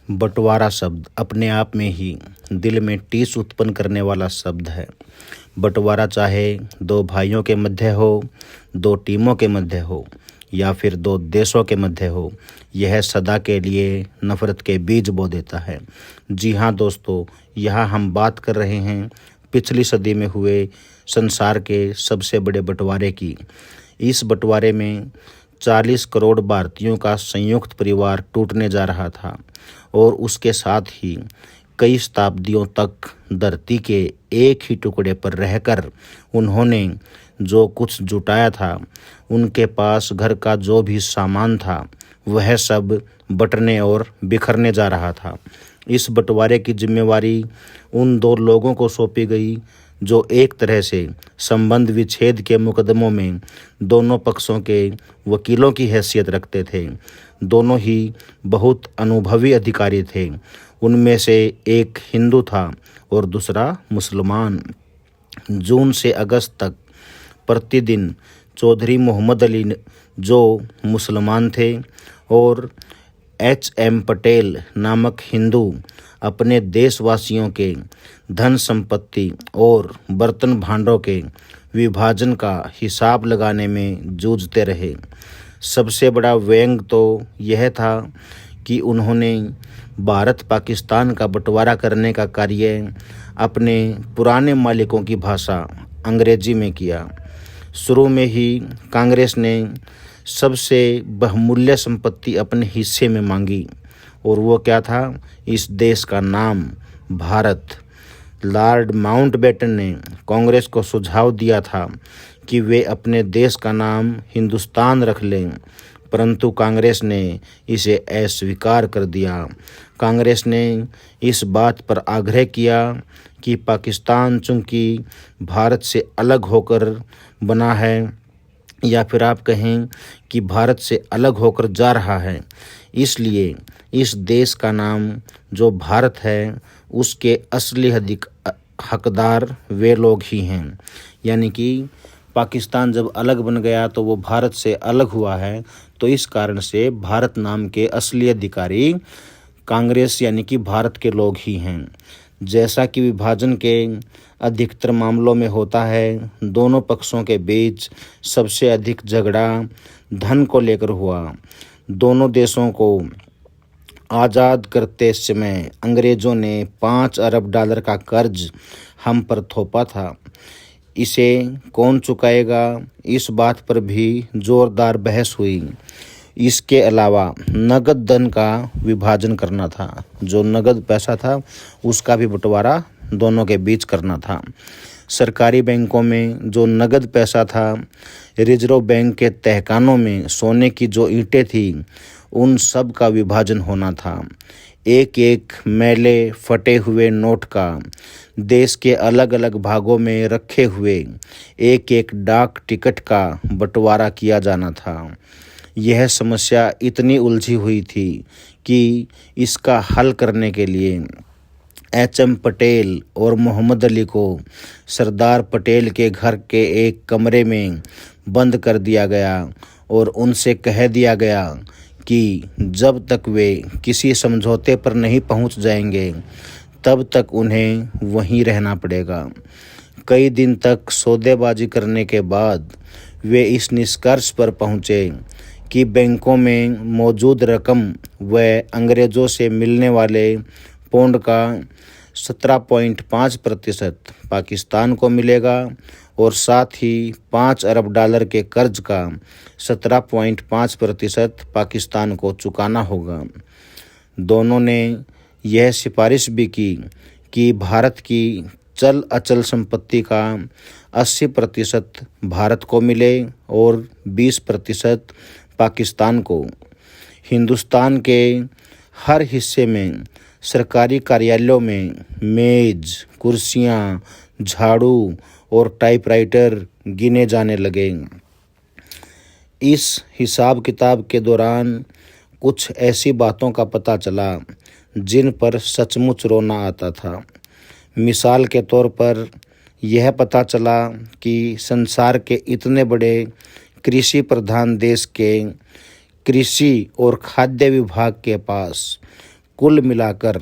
बंटवारा शब्द अपने आप में ही दिल में टीस उत्पन्न करने वाला शब्द है। बंटवारा चाहे दो भाइयों के मध्य हो, दो टीमों के मध्य हो या फिर दो देशों के मध्य हो, यह सदा के लिए नफरत के बीज बो देता है। जी हाँ दोस्तों, यहाँ हम बात कर रहे हैं पिछली सदी में हुए संसार के सबसे बड़े बंटवारे की। इस बंटवारे में 40 करोड़ भारतीयों का संयुक्त परिवार टूटने जा रहा था और उसके साथ ही कई शताब्दियों तक धरती के एक ही टुकड़े पर रहकर उन्होंने जो कुछ जुटाया था, उनके पास घर का जो भी सामान था, वह सब बंटने और बिखरने जा रहा था। इस बंटवारे की जिम्मेवारी उन दो लोगों को सौंपी गई जो एक तरह से संबंध विच्छेद के मुकदमों में दोनों पक्षों के वकीलों की हैसियत रखते थे। दोनों ही बहुत अनुभवी अधिकारी थे। उनमें से एक हिंदू था और दूसरा मुसलमान। जून से अगस्त तक प्रतिदिन चौधरी मोहम्मद अली जो मुसलमान थे और H.M. पटेल नामक हिंदू अपने देशवासियों के धन संपत्ति और बर्तन भांडों के विभाजन का हिसाब लगाने में जूझते रहे। सबसे बड़ा व्यंग तो यह था कि उन्होंने भारत पाकिस्तान का बंटवारा करने का कार्य अपने पुराने मालिकों की भाषा अंग्रेजी में किया। शुरू में ही कांग्रेस ने सबसे बहुमूल्य संपत्ति अपने हिस्से में मांगी और वो क्या था? इस देश का नाम भारत। लॉर्ड माउंटबेटन ने कांग्रेस को सुझाव दिया था कि वे अपने देश का नाम हिंदुस्तान रख लें, परंतु कांग्रेस ने इसे अस्वीकार कर दिया। कांग्रेस ने इस बात पर आग्रह किया कि पाकिस्तान चूंकि भारत से अलग होकर बना है, या फिर आप कहें कि भारत से अलग होकर जा रहा है, इसलिए इस देश का नाम जो भारत है उसके असली हकदार वे लोग ही हैं। यानी कि पाकिस्तान जब अलग बन गया तो वो भारत से अलग हुआ है, तो इस कारण से भारत नाम के असली अधिकारी कांग्रेस यानी कि भारत के लोग ही हैं। जैसा कि विभाजन के अधिकतर मामलों में होता है, दोनों पक्षों के बीच सबसे अधिक झगड़ा धन को लेकर हुआ। दोनों देशों को आज़ाद करते समय अंग्रेज़ों ने 5 अरब डॉलर का कर्ज हम पर थोपा था। इसे कौन चुकाएगा, इस बात पर भी जोरदार बहस हुई। इसके अलावा नगद धन का विभाजन करना था। जो नगद पैसा था उसका भी बंटवारा दोनों के बीच करना था। सरकारी बैंकों में जो नगद पैसा था, रिजर्व बैंक के तहखानों में सोने की जो ईंटें थी, उन सब का विभाजन होना था। एक एक मैले फटे हुए नोट का देश के अलग अलग भागों में रखे हुए एक एक डाक टिकट का बंटवारा किया जाना था। यह समस्या इतनी उलझी हुई थी कि इसका हल करने के लिए H.M. पटेल और मोहम्मद अली को सरदार पटेल के घर के एक कमरे में बंद कर दिया गया और उनसे कह दिया गया कि जब तक वे किसी समझौते पर नहीं पहुंच जाएंगे, तब तक उन्हें वहीं रहना पड़ेगा। कई दिन तक सौदेबाजी करने के बाद वे इस निष्कर्ष पर पहुंचे कि बैंकों में मौजूद रकम व अंग्रेज़ों से मिलने वाले पौंड का 17.5% पाकिस्तान को मिलेगा और साथ ही 5 अरब डॉलर के कर्ज का 17.5% पाकिस्तान को चुकाना होगा। दोनों ने यह सिफारिश भी की कि भारत की चल अचल संपत्ति का 80% भारत को मिले और 20% पाकिस्तान को। हिंदुस्तान के हर हिस्से में सरकारी कार्यालयों में मेज, कुर्सियां, झाड़ू और टाइपराइटर गिने जाने लगे। इस हिसाब किताब के दौरान कुछ ऐसी बातों का पता चला जिन पर सचमुच रोना आता था। मिसाल के तौर पर यह पता चला कि संसार के इतने बड़े कृषि प्रधान देश के कृषि और खाद्य विभाग के पास कुल मिलाकर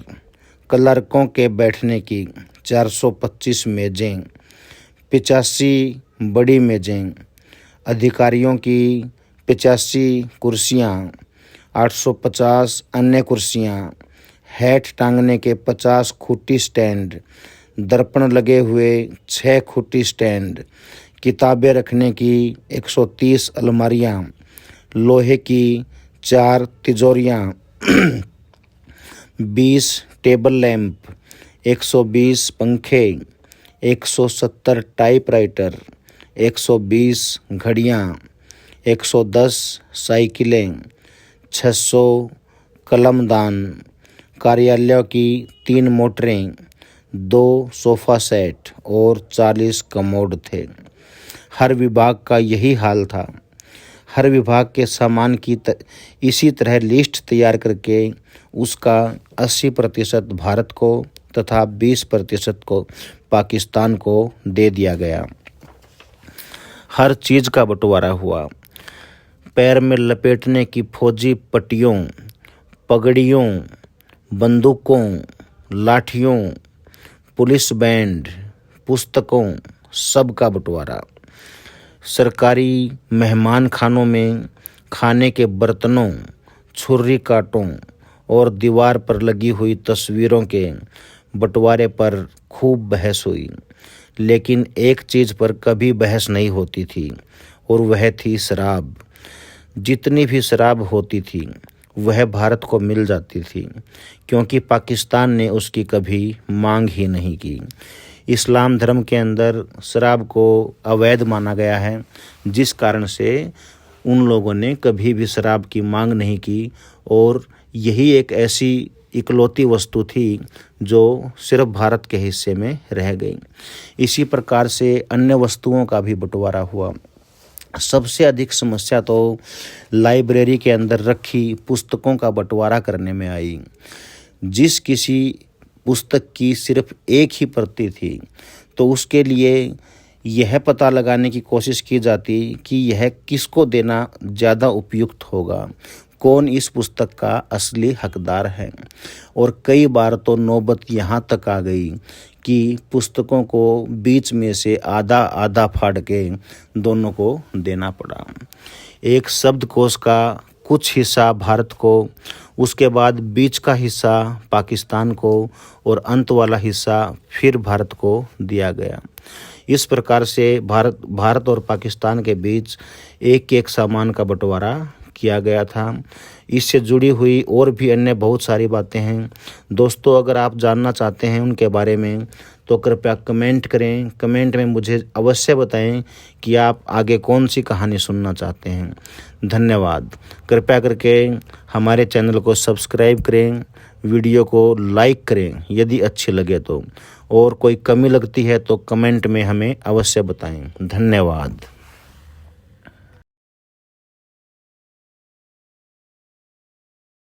क्लर्कों के बैठने की 425 मेज़ें, 85 बड़ी मेज़ें, अधिकारियों की 85 कुर्सियाँ, 850 अन्य कुर्सियाँ, हैट टांगने के 50 खूंटी स्टैंड, दर्पण लगे हुए 6 खूंटी स्टैंड, किताबें रखने की 130 अलमारियाँ, लोहे की 4 तिजोरियाँ, 20 टेबल लैंप, 120 पंखे, 170 टाइपराइटर, 120 घड़ियाँ, 110 साइकिलें, 600 कलमदान, कार्यालयों की 3 मोटरें, 2 सोफ़ा सेट और 40 कमोड थे। हर विभाग का यही हाल था। हर विभाग के सामान की इसी तरह लिस्ट तैयार करके उसका 80% भारत को तथा 20% को पाकिस्तान को दे दिया गया। हर चीज़ का बंटवारा हुआ। पैर में लपेटने की फौजी पट्टियों, पगड़ियों, बंदूकों, लाठियों, पुलिस बैंड, पुस्तकों, सब का बंटवारा। सरकारी मेहमान खानों में खाने के बर्तनों, छुर्री कांटों और दीवार पर लगी हुई तस्वीरों के बंटवारे पर खूब बहस हुई, लेकिन एक चीज़ पर कभी बहस नहीं होती थी और वह थी शराब। जितनी भी शराब होती थी वह भारत को मिल जाती थी, क्योंकि पाकिस्तान ने उसकी कभी मांग ही नहीं की। इस्लाम धर्म के अंदर शराब को अवैध माना गया है, जिस कारण से उन लोगों ने कभी भी शराब की मांग नहीं की और यही एक ऐसी इकलौती वस्तु थी जो सिर्फ भारत के हिस्से में रह गई। इसी प्रकार से अन्य वस्तुओं का भी बंटवारा हुआ। सबसे अधिक समस्या तो लाइब्रेरी के अंदर रखी पुस्तकों का बंटवारा करने में आई। जिस किसी पुस्तक की सिर्फ एक ही प्रति थी तो उसके लिए यह पता लगाने की कोशिश की जाती कि यह किसको देना ज़्यादा उपयुक्त होगा, कौन इस पुस्तक का असली हकदार है। और कई बार तो नौबत यहाँ तक आ गई कि पुस्तकों को बीच में से आधा आधा फाड़ के दोनों को देना पड़ा। एक शब्दकोश का कुछ हिस्सा भारत को, उसके बाद बीच का हिस्सा पाकिस्तान को और अंत वाला हिस्सा फिर भारत को दिया गया। इस प्रकार से भारत और पाकिस्तान के बीच एक सामान का बंटवारा किया गया था। इससे जुड़ी हुई और भी अन्य बहुत सारी बातें हैं। दोस्तों, अगर आप जानना चाहते हैं उनके बारे में तो कृपया कमेंट करें। कमेंट में मुझे अवश्य बताएं कि आप आगे कौन सी कहानी सुनना चाहते हैं। धन्यवाद। कृपया करके हमारे चैनल को सब्सक्राइब करें, वीडियो को लाइक करें यदि अच्छी लगे तो, और कोई कमी लगती है तो कमेंट में हमें अवश्य बताएं। धन्यवाद।